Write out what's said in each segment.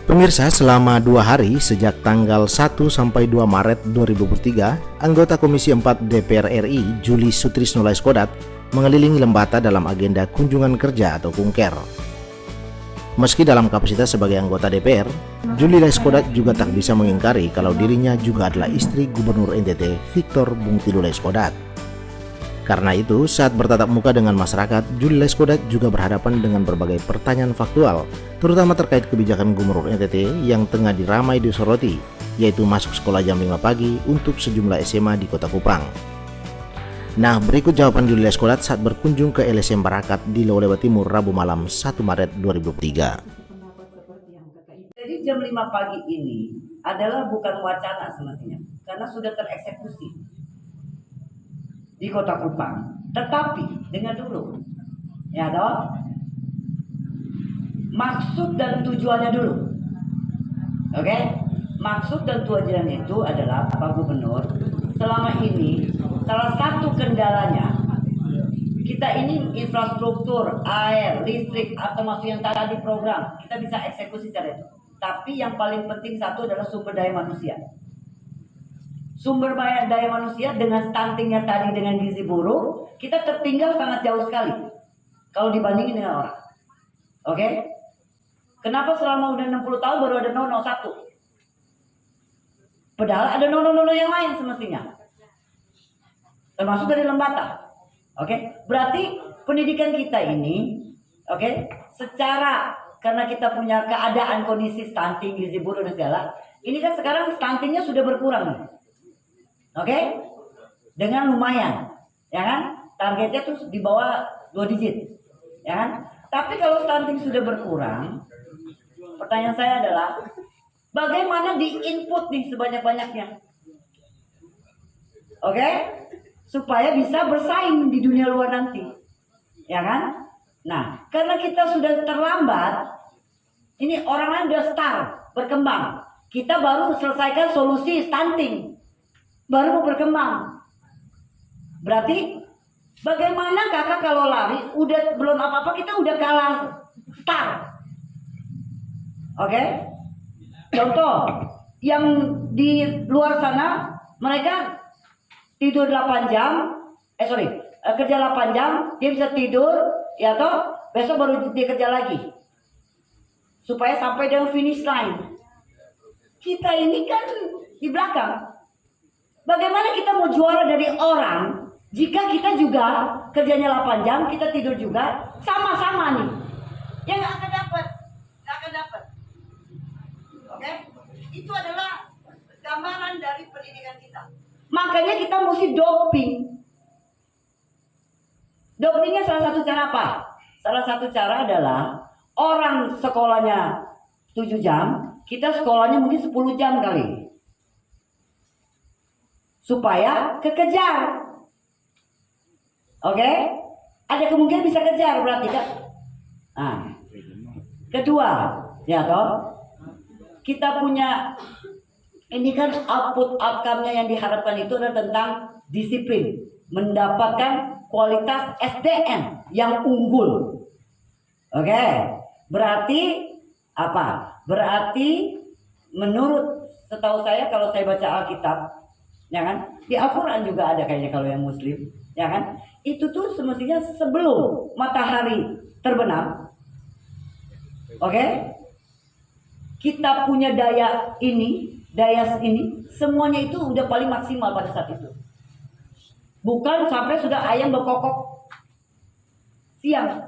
Pemirsa, selama 2 hari sejak tanggal 1 sampai 2 Maret 2023, anggota Komisi 4 DPR RI Juli Sutrisno Laiskodat mengelilingi Lembata dalam agenda kunjungan kerja atau kunker. Meski dalam kapasitas sebagai anggota DPR, Juli Laiskodat juga tak bisa mengingkari kalau dirinya juga adalah istri Gubernur NTT Victor Bungtilu Laiskodat. Karena itu, saat bertatap muka dengan masyarakat, Juli Laiskodat juga berhadapan dengan berbagai pertanyaan faktual, terutama terkait kebijakan Gubernur NTT yang tengah diramai disoroti, yaitu masuk sekolah jam 5 pagi untuk sejumlah SMA di Kota Kupang. Nah, berikut jawaban Juli Laiskodat saat berkunjung ke LSM Barakat di Lewalewa Timur Rabu malam 1 Maret 2023. Jadi jam 5 pagi ini adalah bukan wacana semestinya, karena sudah tereksekusi di Kota Kupang. Tetapi dengar dulu, ya toh, maksud dan tujuannya dulu. Oke? Maksud dan tujuannya itu adalah Pak Gubernur, selama ini salah satu kendalanya kita ini infrastruktur, air, listrik, atau masuk yang tadi program, kita bisa eksekusi cara itu. Tapi yang paling penting satu adalah sumber daya manusia. Sumber daya manusia dengan stuntingnya tadi dengan gizi buruk, kita tertinggal sangat jauh sekali kalau dibandingin dengan orang. Oke? Kenapa selama udah 60 tahun baru ada 001? Padahal ada 000 yang lain semestinya. Termasuk dari Lembata. Oke? Berarti pendidikan kita ini, oke, secara karena kita punya keadaan kondisi stunting, gizi buruk dan segala, ini kan sekarang stuntingnya sudah berkurang. Oke, dengan lumayan, ya kan? Targetnya tuh di bawah 2 digit, ya kan? Tapi kalau stunting sudah berkurang, pertanyaan saya adalah, bagaimana di input nih sebanyak-banyaknya? Oke, supaya bisa bersaing di dunia luar nanti, ya kan? Nah, karena kita sudah terlambat, ini orang lain udah start berkembang, kita baru selesaikan solusi stunting. Baru mau berkembang. Berarti bagaimana kakak kalau lari udah belum apa-apa kita udah kalah start. Oke? Contoh yang di luar sana mereka tidur 8 jam, kerja 8 jam, dia bisa tidur, ya toh, besok baru dia kerja lagi. Supaya sampai dengan finish line. Kita ini kan di belakang. Bagaimana kita mau juara dari orang jika kita juga kerjanya 8 jam, kita tidur juga sama-sama nih. Ya nggak akan dapat. Oke? Itu adalah gambaran dari pendidikan kita. Makanya kita mesti doping. Dopingnya salah satu cara apa? Salah satu cara adalah orang sekolahnya 7 jam, kita sekolahnya mungkin 10 jam kali. Supaya kekejar. Oke? Ada kemungkinan bisa kejar berarti kan? Nah. Kedua, ya toh. Kita punya ini kan outcome-nya yang diharapkan itu adalah tentang disiplin, mendapatkan kualitas SDM yang unggul. Oke? Berarti apa? Berarti menurut setahu saya kalau saya baca Alkitab, ya kan? Di Al-Quran juga ada kayaknya kalau yang Muslim, ya kan? Itu tuh semestinya sebelum matahari terbenam, oke? Kita punya daya ini, semuanya itu udah paling maksimal pada saat itu. Bukan sampai sudah ayam berkokok siang.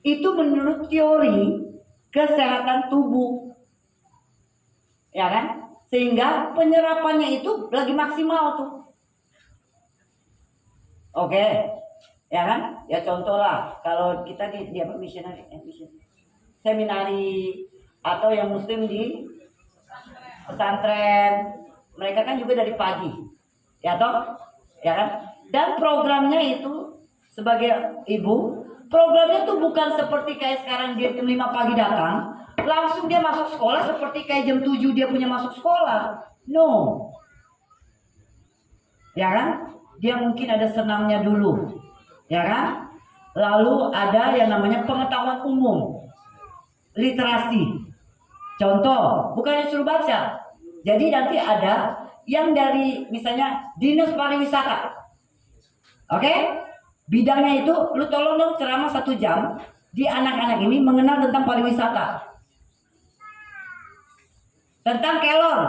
Itu menurut teori kesehatan tubuh, ya kan? Sehingga penyerapannya itu lagi maksimal tuh. Oke, ya kan? Ya contoh lah, kalau kita di apa missionary, seminari atau yang muslim di pesantren, mereka kan juga dari pagi, ya toh, ya kan? Dan programnya itu sebagai ibu, programnya tuh bukan seperti kayak sekarang dia jam 5 pagi datang, langsung dia masuk sekolah seperti kayak jam 7 dia punya masuk sekolah. No. Ya kan? Dia mungkin ada senamnya dulu. Ya kan? Lalu ada yang namanya pengetahuan umum. literasi. Contoh, bukannya suruh baca. Jadi nanti ada yang dari misalnya dinas pariwisata. Oke? Bidangnya itu, lu tolong dong ceramah 1 jam di anak-anak ini mengenal tentang pariwisata. Tentang kelor.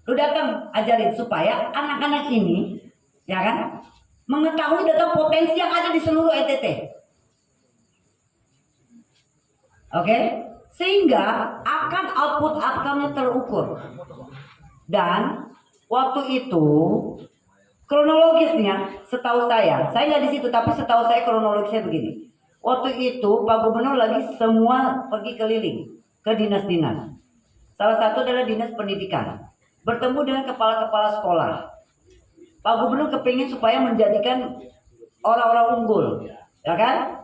Lu datang ajarin supaya anak-anak ini, ya kan, mengetahui tentang potensi yang ada di seluruh NTT. Oke? Sehingga akan outcome-nya terukur. Dan waktu itu kronologisnya setahu saya nggak di situ, tapi setahu saya kronologisnya begini. Waktu itu Pak Gubernur lagi semua pergi keliling ke dinas-dinas. Salah satu adalah dinas pendidikan. Bertemu dengan kepala-kepala sekolah. Pak Gubernur kepingin supaya menjadikan orang-orang unggul, ya kan?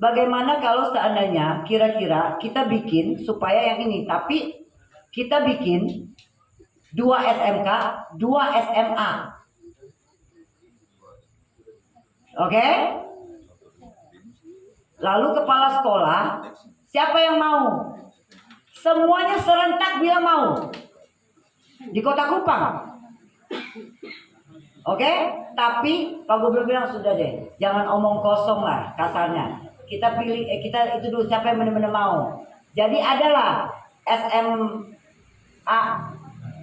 Bagaimana kalau seandainya kira-kira kita bikin supaya yang ini, tapi kita bikin 2 SMK, 2 SMA. Oke? Lalu kepala sekolah, siapa yang mau? Semuanya serentak bilang mau. Di Kota Kupang. Oke? Tapi Pak Gubernur bilang sudah deh, jangan omong kosong lah kasarnya. Kita pilih, kita itu dulu siapa yang benar-benar mau. Jadi adalah SMA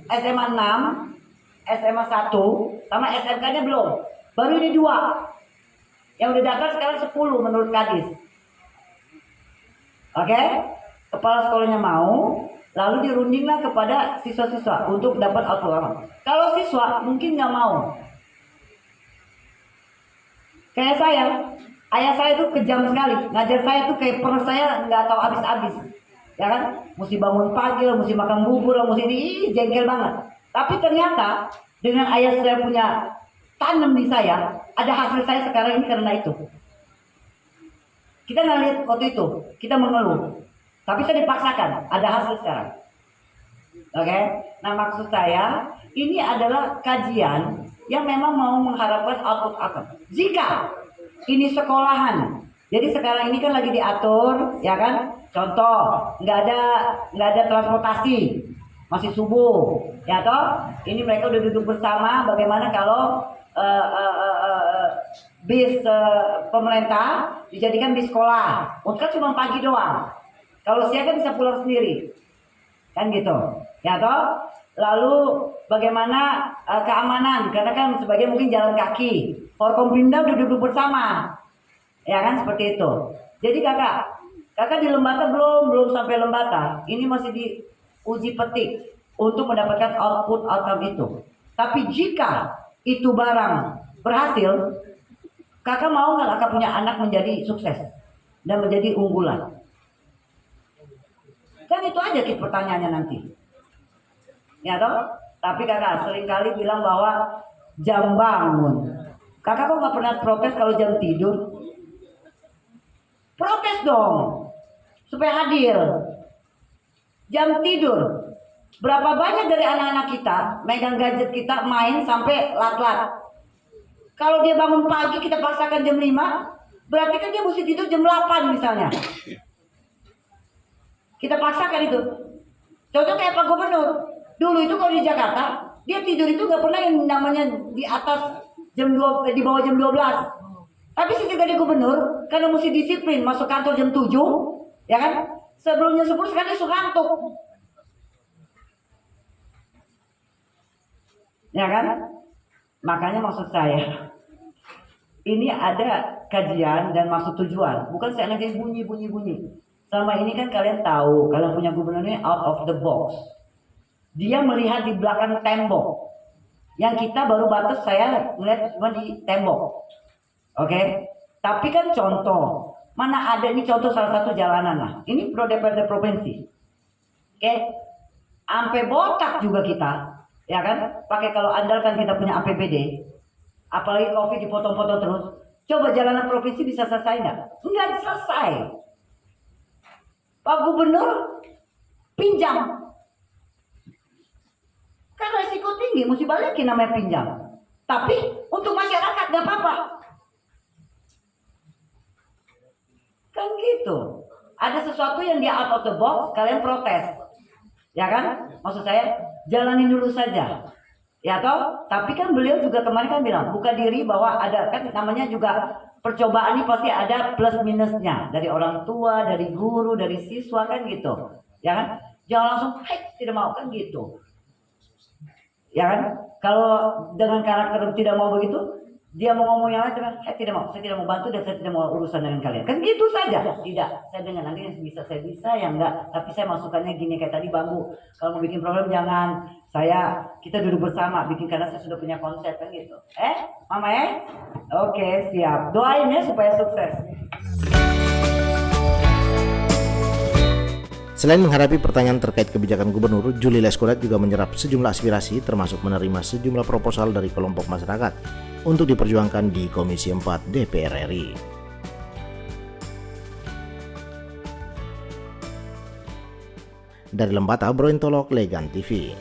6, SMA 1, sama SMK-nya belum. Baru ini 2. Yang udah daftar sekarang 10 menurut Kadis. Oke? Kepala sekolahnya mau, lalu dirundinglah kepada siswa-siswa untuk dapat output. Kalau siswa mungkin nggak mau. Kayak saya, ayah saya tuh kejam sekali. Ngajar saya tuh kayak perut saya nggak tahu habis-habis. Ya kan? Mesti bangun pagi lah, mesti makan bubur lah, mesti jengkel banget. Tapi ternyata dengan ayah saya punya tanam di saya, ada hasil saya sekarang ini karena itu. Kita nggak lihat waktu itu, kita mengeluh. Tapi saya dipaksakan, ada hasil sekarang. Oke? Nah maksud saya, ini adalah kajian yang memang mau mengharapkan output. Jika ini sekolahan, jadi sekarang ini kan lagi diatur, ya kan? Contoh, nggak ada transportasi, masih subuh, ya toh? Ini mereka udah duduk bersama. Bagaimana kalau bis pemerintah dijadikan bis sekolah? Untuk kan cuma pagi doang. Kalau siang kan bisa pulang sendiri, kan gitu, ya toh? Lalu bagaimana keamanan? Karena kan sebagian mungkin jalan kaki. Forkompimda udah duduk bersama, ya kan seperti itu. Jadi kakak di Lembata belum sampai Lembata. Ini masih diuji petik untuk mendapatkan outcome itu. Tapi jika itu barang berhasil, kakak mau nggak kakak punya anak menjadi sukses dan menjadi unggulan? Kan itu aja pertanyaannya nanti. Ya toh? Tapi kakak seringkali bilang bahwa jam bangun. Kakak kok nggak pernah protes kalau jam tidur? Protes dong, supaya hadir. Jam tidur. Berapa banyak dari anak-anak kita megang gadget kita main sampai lat-lat. Kalau dia bangun pagi kita paksakan jam 5, berarti kan dia mesti tidur jam 8 misalnya. Kita paksakan itu. Contoh kayak Pak Gubernur. Dulu itu kalau di Jakarta, dia tidur itu gak pernah yang namanya di atas jam 2, di bawah jam 12. Tapi sejak jadi gubernur, karena mesti disiplin, masuk kantor jam 7, ya kan? Sebelumnya 10 sekarang dia suka ngantuk. Ya kan? Makanya maksud saya, ini ada kajian dan maksud tujuan. Bukan saya lagi bunyi. Selama ini kan kalian tahu, kalian punya gubernur ini out of the box. Dia melihat di belakang tembok. Yang kita baru batas saya melihat cuma di tembok. Oke? Tapi kan contoh. Mana ada ini contoh salah satu jalanan lah. Ini pro DPRD provinsi. Oke? Sampai botak juga kita. Ya kan? Pakai kalau andalkan kita punya APBD. Apalagi COVID dipotong-potong terus. Coba jalanan provinsi bisa selesai nggak? Nggak selesai. Pak Gubernur pinjam. Kan resiko tinggi, mesti balikin namanya pinjam. Tapi untuk masyarakat nggak apa-apa. Kan gitu. ada sesuatu yang dia out of the box, kalian protes. Ya kan? Maksud saya, jalanin dulu saja. Ya toh? Tapi kan beliau juga kemarin kan bilang, buka diri bahwa ada, kan namanya juga percobaan ini pasti ada plus minusnya. Dari orang tua, dari guru, dari siswa kan gitu. Ya kan? Jangan langsung, tidak mau kan gitu. Ya kan? Kalau dengan karakter tidak mau begitu, dia mau ngomong yang lain, saya tidak mau bantu dan saya tidak mau urusan dengan kalian. Kan gitu saja. Tidak, saya dengan nanti yang bisa saya bisa, yang enggak. Tapi saya masukannya gini kayak tadi Bambu. Kalau mau bikin problem jangan. Kita duduk bersama, bikin karena saya sudah punya konsep kan gitu. Mama Oke, siap. Doain ya supaya sukses. Selain menghadapi pertanyaan terkait kebijakan Gubernur, Julie Leskodat juga menyerap sejumlah aspirasi termasuk menerima sejumlah proposal dari kelompok masyarakat untuk diperjuangkan di Komisi 4 DPR RI. Dari Lembata, Brointolok, Legan TV.